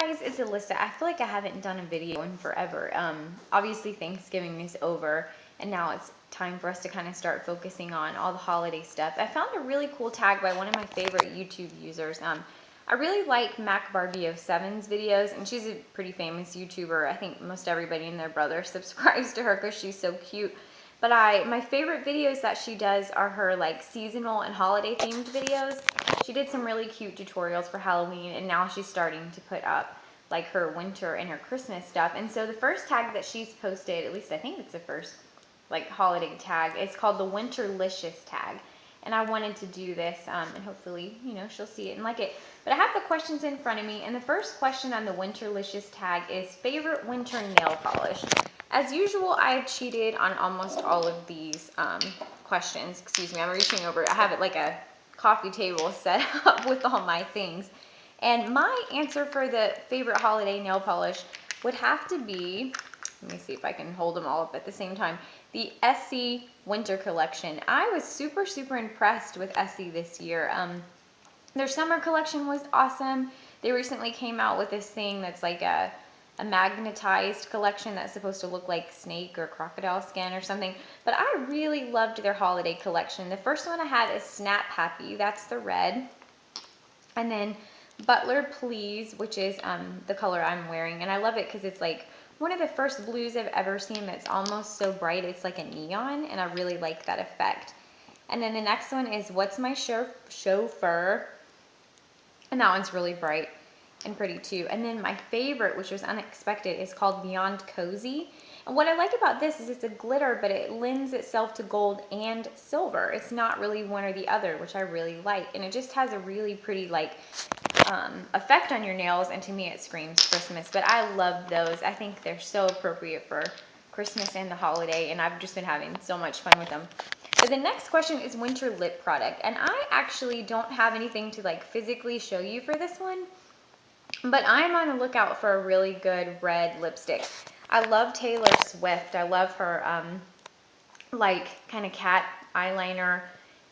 guys, it's Alyssa. I feel like I haven't done a video in forever. Obviously Thanksgiving is over, and now it's time for us to kind of start focusing on all the holiday stuff. I found a really cool tag by one of my favorite YouTube users. I really like MacBarbie07's videos, and she's a pretty famous YouTuber. I think most everybody and their brother subscribes to her because she's so cute. But my favorite videos that she does are her like seasonal and holiday themed videos. She did some really cute tutorials for Halloween, and now she's starting to put up like her winter and her Christmas stuff. And so the first tag that she's posted, at least I think it's the first like holiday tag, it's called the Winterlicious Tag. And I wanted to do this, and hopefully, you know, she'll see it and like it. But I have the questions in front of me, and the first question on the Winterlicious tag is favorite winter nail polish. As usual, I've cheated on almost all of these questions. Excuse me, I'm reaching over. I have it like a coffee table set up with all my things. And my answer for the favorite holiday nail polish would have to be, let me see if I can hold them all up at the same time, the Essie Winter Collection. I was super, super impressed with Essie this year. Their summer collection was awesome. They recently came out with this thing that's like a magnetized collection that's supposed to look like snake or crocodile skin or something. But I really loved their holiday collection. The first one I had is Snap Happy. That's the red. And then Butler Please, which is the color I'm wearing. And I love it because it's like one of the first blues I've ever seen that's almost so bright it's like a neon. And I really like that effect. And then the next one is What's My Chauffeur? And that one's really bright and pretty too. And then my favorite, which was unexpected, is called Beyond Cozy. And what I like about this is it's a glitter, but it lends itself to gold and silver. It's not really one or the other, which I really like. And it just has a really pretty like effect on your nails, and to me it screams Christmas. But I love those. I think they're so appropriate for Christmas and the holiday, and I've just been having so much fun with them. But the next question is winter lip product, and I actually don't have anything to like physically show you for this one, but I'm on the lookout for a really good red lipstick. I love Taylor Swift. I love her like kind of cat eyeliner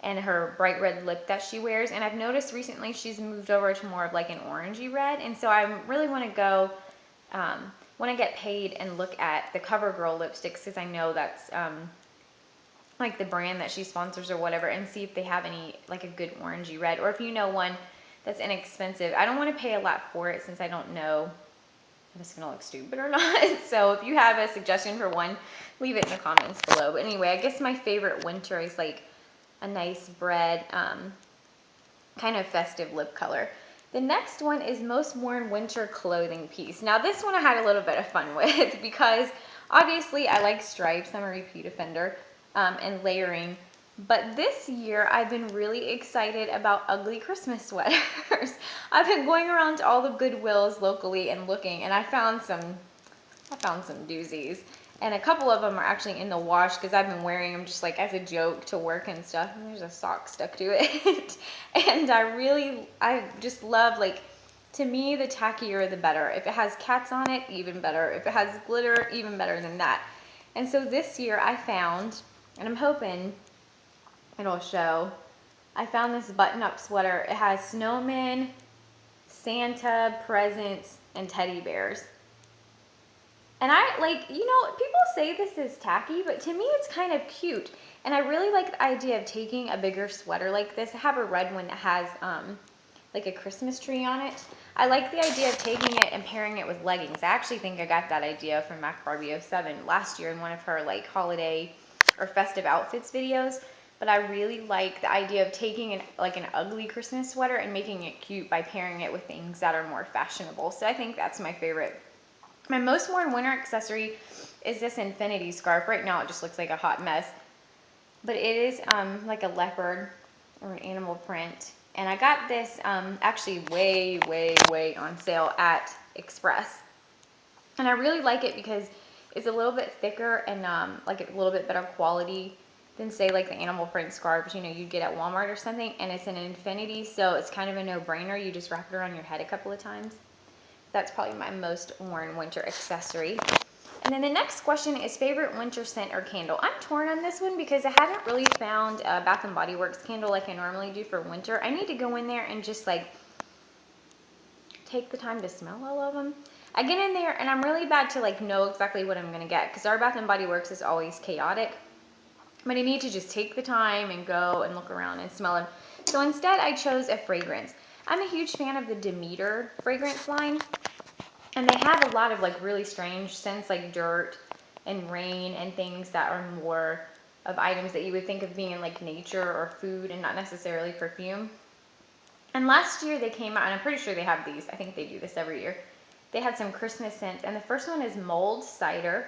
and her bright red lip that she wears. And I've noticed recently she's moved over to more of like an orangey red. And so I really want to go, when I get paid, and look at the CoverGirl lipsticks, because I know that's like the brand that she sponsors or whatever, and see if they have any like a good orangey red, or if you know one that's inexpensive. I don't want to pay a lot for it since I don't know if it's gonna look stupid or not. So if you have a suggestion for one, leave it in the comments below. But anyway, I guess my favorite winter is like a nice red, kind of festive lip color. The next one is most worn winter clothing piece. Now this one I had a little bit of fun with because obviously I like stripes. I'm a repeat offender, and layering. But this year I've been really excited about ugly Christmas sweaters. I've been going around to all the Goodwills locally and looking, and I found some doozies. And a couple of them are actually in the wash because I've been wearing them just like as a joke to work and stuff. And there's a sock stuck to it. And I just love, like, to me, the tackier the better. If it has cats on it, even better. If it has glitter, even better than that. And so this year I found, and I'm hoping it'll show, I found this button-up sweater. It has snowmen, Santa, presents, and teddy bears. And I, like, you know, people say this is tacky, but to me it's kind of cute. And I really like the idea of taking a bigger sweater like this. I have a red one that has like a Christmas tree on it. I like the idea of taking it and pairing it with leggings. I actually think I got that idea from MacBarbie07 last year in one of her like holiday or festive outfits videos. But I really like the idea of taking an ugly Christmas sweater and making it cute by pairing it with things that are more fashionable. So I think that's my favorite. My most worn winter accessory is this infinity scarf. Right now it just looks like a hot mess, but it is like a leopard or an animal print. And I got this actually way on sale at Express. And I really like it because it's a little bit thicker and like a little bit better quality than, say, like the animal print scarves, you know, you'd get at Walmart or something. And it's an infinity, so it's kind of a no-brainer. You just wrap it around your head a couple of times. That's probably my most worn winter accessory. And then the next question is favorite winter scent or candle. I'm torn on this one because I haven't really found a Bath & Body Works candle like I normally do for winter. I need to go in there and just like take the time to smell all of them. I get in there and I'm really bad to like know exactly what I'm gonna get because our Bath and Body Works is always chaotic. But I need to just take the time and go and look around and smell them. So instead I chose a fragrance. I'm a huge fan of the Demeter fragrance line. And they have a lot of like really strange scents like dirt and rain and things that are more of items that you would think of being in like nature or food and not necessarily perfume. And last year they came out, and I'm pretty sure they have these. I think they do this every year. They had some Christmas scents, and the first one is mulled cider.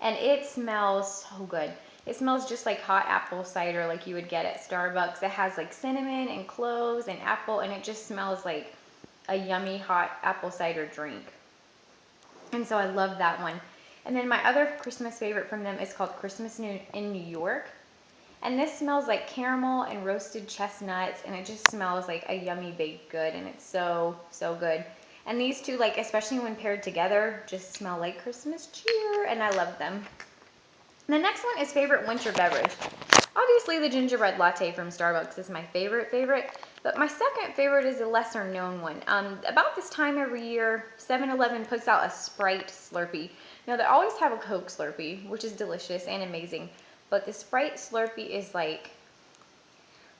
And it smells so good. It smells just like hot apple cider like you would get at Starbucks. It has like cinnamon and cloves and apple, and it just smells like a yummy hot apple cider drink. And so I love that one. And then my other Christmas favorite from them is called Christmas in New York. And this smells like caramel and roasted chestnuts, and it just smells like a yummy baked good, and it's so, so good. And these two, like, especially when paired together, just smell like Christmas cheer, and I love them. The next one is favorite winter beverage. Obviously, the gingerbread latte from Starbucks is my favorite, but my second favorite is a lesser known one. About this time every year, 7-Eleven puts out a Sprite Slurpee. Now, they always have a Coke Slurpee, which is delicious and amazing, but the Sprite Slurpee is like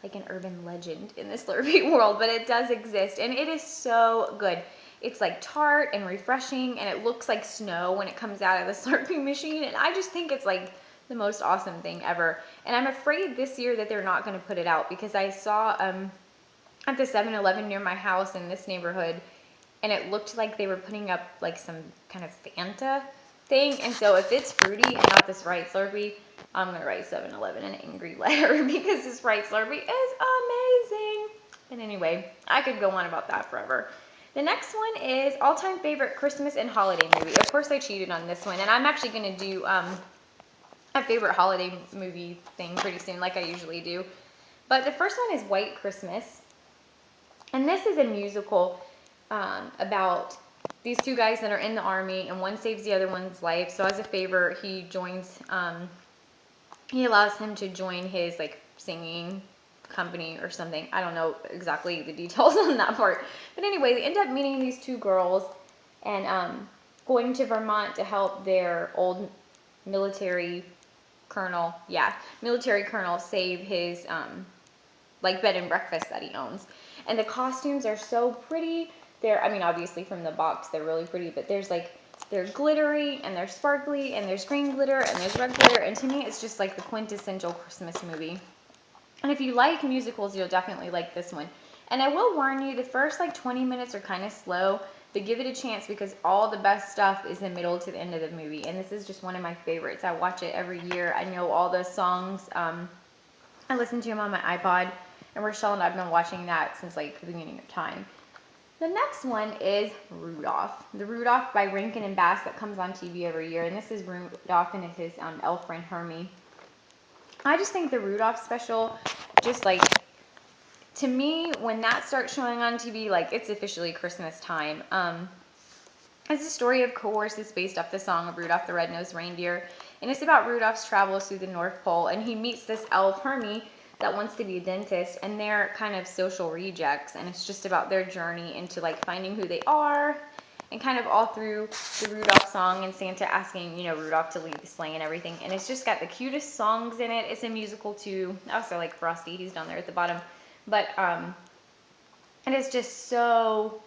an urban legend in the Slurpee world, but it does exist, and it is so good. It's like tart and refreshing, and it looks like snow when it comes out of the Slurpee machine, and I just think it's like the most awesome thing ever. And I'm afraid this year that they're not going to put it out because I saw at the 7-Eleven near my house in this neighborhood, and it looked like they were putting up like some kind of Fanta thing. And so if it's fruity and not the Sprite Slurpee, I'm going to write 7-Eleven an angry letter because the Sprite Slurpee is amazing. And anyway, I could go on about that forever. The next one is all-time favorite Christmas and holiday movie. Of course, I cheated on this one, and I'm actually going to do a favorite holiday movie thing pretty soon, like I usually do. But the first one is White Christmas. And this is a musical about these two guys that are in the army, and one saves the other one's life. So as a favor, he joins, he allows him to join his like singing company or something. I don't know exactly the details on that part. But anyway, they end up meeting these two girls and going to Vermont to help their old military colonel save his like bed and breakfast that he owns. And the costumes are so pretty. I mean, obviously from the box they're really pretty, but they're glittery and they're sparkly and there's green glitter and there's red glitter, and to me it's just like the quintessential Christmas movie. And if you like musicals, you'll definitely like this one. And I will warn you, the first like 20 minutes are kind of slow, but give it a chance because all the best stuff is the middle to the end of the movie. And this is just one of my favorites. I watch it every year. I know all those songs. I listen to them on my iPod, and Rochelle and I've been watching that since like the beginning of time. The next one is Rudolph. The Rudolph by Rankin and Bass that comes on TV every year, and this is Rudolph and his elf friend Hermie. I just think the Rudolph special, just like, to me, when that starts showing on TV, like, it's officially Christmas time. It's a story, of course, it's based off the song of Rudolph the Red-Nosed Reindeer, and it's about Rudolph's travels through the North Pole, and he meets this elf, Hermie, that wants to be a dentist, and they're kind of social rejects, and it's just about their journey into, like, finding who they are, and kind of all through the Rudolph song and Santa asking, you know, Rudolph to lead the sleigh and everything, and it's just got the cutest songs in it. It's a musical, too. I also like Frosty. He's down there at the bottom, but it is just so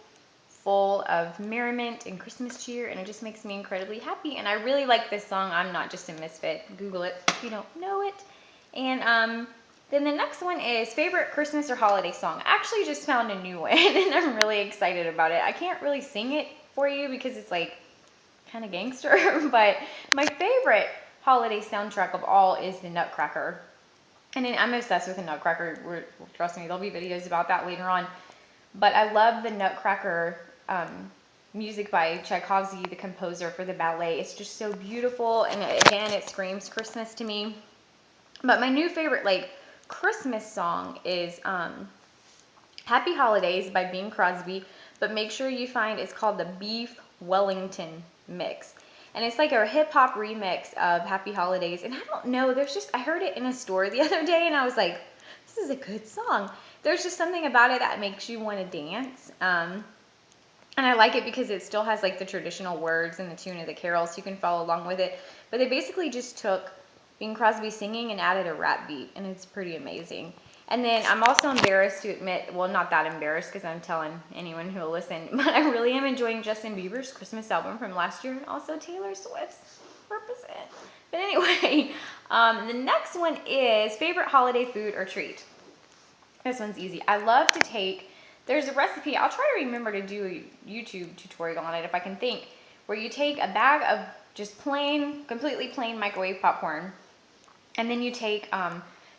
full of merriment and Christmas cheer, and it just makes me incredibly happy. And I really like this song, I'm Not Just a Misfit. Google it if you don't know it. And then the next one is favorite Christmas or holiday song. I actually just found a new one, and I'm really excited about it. I can't really sing it for you because it's like kind of gangster, but my favorite holiday soundtrack of all is the Nutcracker. And I'm obsessed with the Nutcracker. Trust me, there'll be videos about that later on. But I love the Nutcracker music by Tchaikovsky, the composer for the ballet. It's just so beautiful, and again, it screams Christmas to me. But my new favorite, like, Christmas song is Happy Holidays by Bing Crosby, but make sure you find, it's called the Beef Wellington Mix. And it's like a hip-hop remix of Happy Holidays, and I don't know, I heard it in a store the other day, and I was like, this is a good song. There's just something about it that makes you want to dance. And I like it because it still has like the traditional words and the tune of the carol, so you can follow along with it. But they basically just took Bing Crosby singing and added a rap beat, and it's pretty amazing. And then I'm also embarrassed to admit, well, not that embarrassed because I'm telling anyone who will listen, but I really am enjoying Justin Bieber's Christmas album from last year, and also Taylor Swift's Represent. But anyway, the next one is favorite holiday food or treat. This one's easy. I love to take, there's a recipe, I'll try to remember to do a YouTube tutorial on it if I can think, where you take a bag of just plain, completely plain microwave popcorn, and then you take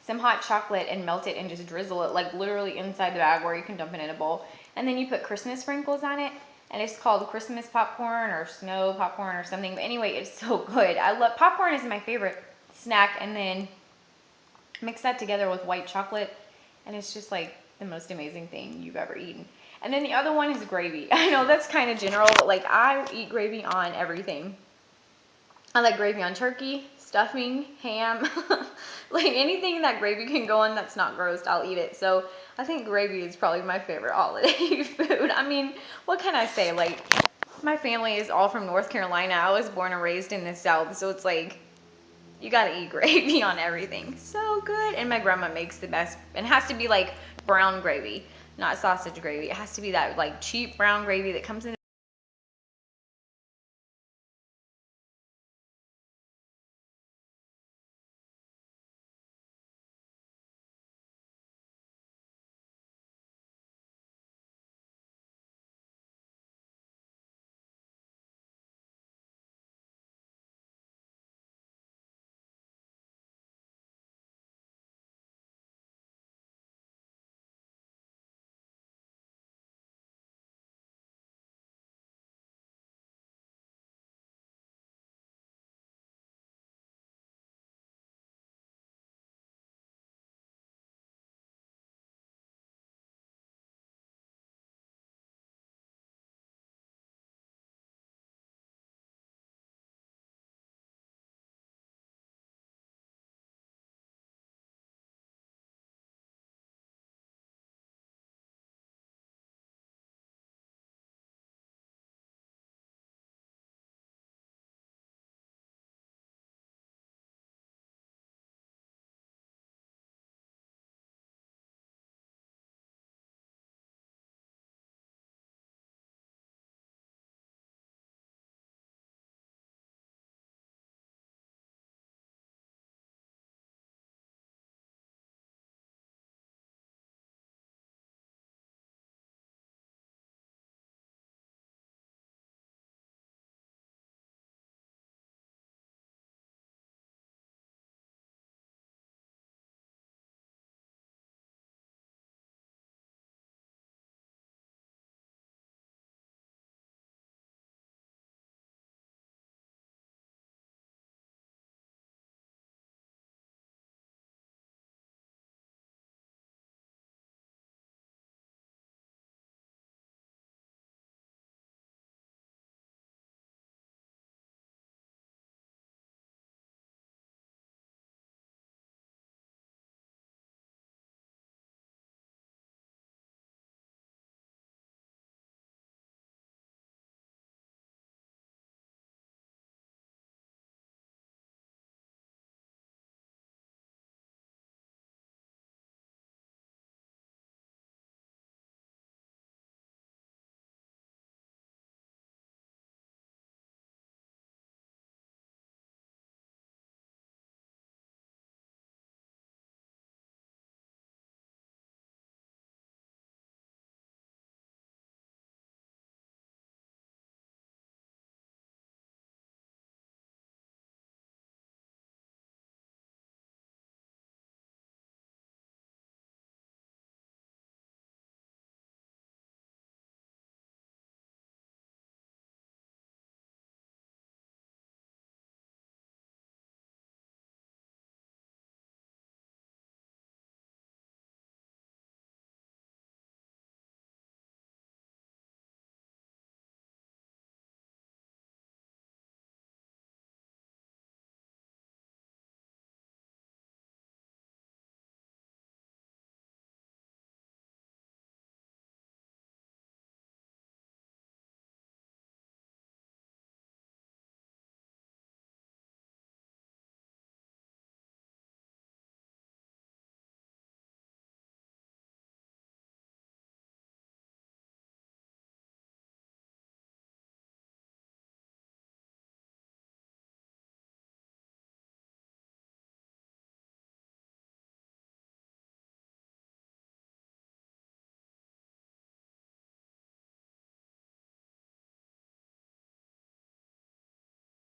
some hot chocolate and melt it and just drizzle it like literally inside the bag, or you can dump it in a bowl. And then you put Christmas sprinkles on it, and it's called Christmas popcorn or snow popcorn or something. But anyway, it's so good. I love, popcorn is my favorite snack, and then mix that together with white chocolate, and it's just like the most amazing thing you've ever eaten. And then the other one is gravy. I know that's kind of general, but like I eat gravy on everything. I like gravy on turkey, stuffing, ham, like anything that gravy can go on that's not gross, I'll eat it. So I think gravy is probably my favorite holiday food. I mean, what can I say? Like, my family is all from North Carolina. I was born and raised in the South, so it's like, you gotta eat gravy on everything. So good. And my grandma makes the best. And it has to be like brown gravy, not sausage gravy. It has to be that like cheap brown gravy that comes in